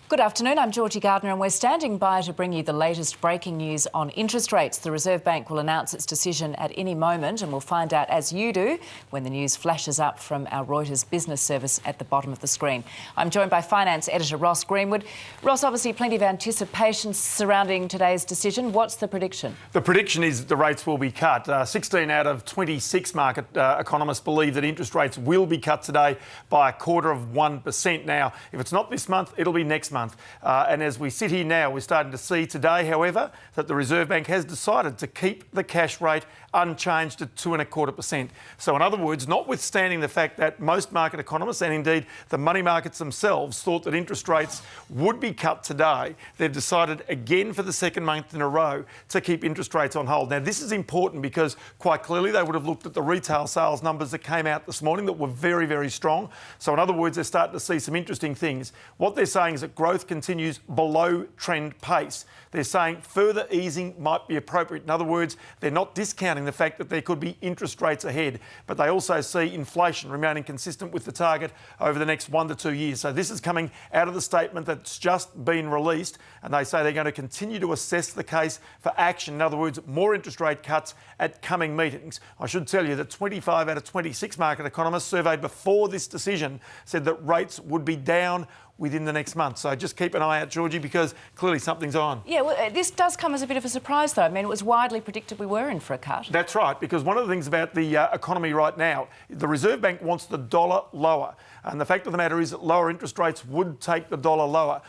Good afternoon, I'm Georgie Gardner and we're standing by to bring you the latest breaking news on interest rates. The Reserve Bank will announce its decision at any moment and we'll find out, as you do, when the news flashes up from our Reuters business service at the bottom of the screen. I'm joined by finance editor Ross Greenwood. Ross, obviously plenty of anticipation surrounding today's decision. What's the prediction? The prediction is that the rates will be cut. 16 out of 26 market economists believe that interest rates will be cut today by 0.25%. Now, if it's not this month, it'll be next month. And as we sit here now, we're starting to see today, however, that the Reserve Bank has decided to keep the cash rate unchanged at 2.25%. So in other words, notwithstanding the fact that most market economists and indeed the money markets themselves thought that interest rates would be cut today, they've decided again for the second month in a row to keep interest rates on hold. Now this is important because quite clearly they would have looked at the retail sales numbers that came out this morning that were very, very strong. So in other words, they're starting to see some interesting things. What they're saying is that growth continues below trend pace. They're saying further easing might be appropriate. In other words, they're not discounting the fact that there could be interest rates ahead, but they also see inflation remaining consistent with the target over the next 1 to 2 years. So this is coming out of the statement that's just been released, and they say they're going to continue to assess the case for action. In other words, more interest rate cuts at coming meetings. I should tell you that 25 out of 26 market economists surveyed before this decision said that rates would be down within the next month. So just keep an eye out, Georgie, because clearly something's on. Yeah, well, this does come as a bit of a surprise, though. I mean, it was widely predicted we were in for a cut. That's right, because one of the things about the economy right now, the Reserve Bank wants the dollar lower. And the fact of the matter is that lower interest rates would take the dollar lower.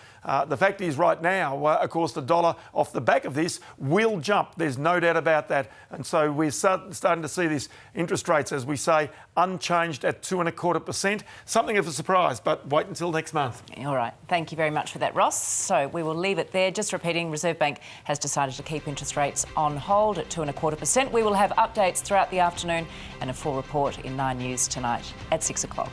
The fact is right now, of course, the dollar off the back of this will jump. There's no doubt about that. And so we're starting to see this interest rates, as we say, unchanged at 2.25%. Something of a surprise, but wait until next month. All right. Thank you very much for that, Ross. So we will leave it there. Just repeating, Reserve Bank has decided to keep interest rates on hold at 2.25%. We will have updates throughout the afternoon and a full report in 9 News tonight at 6 o'clock.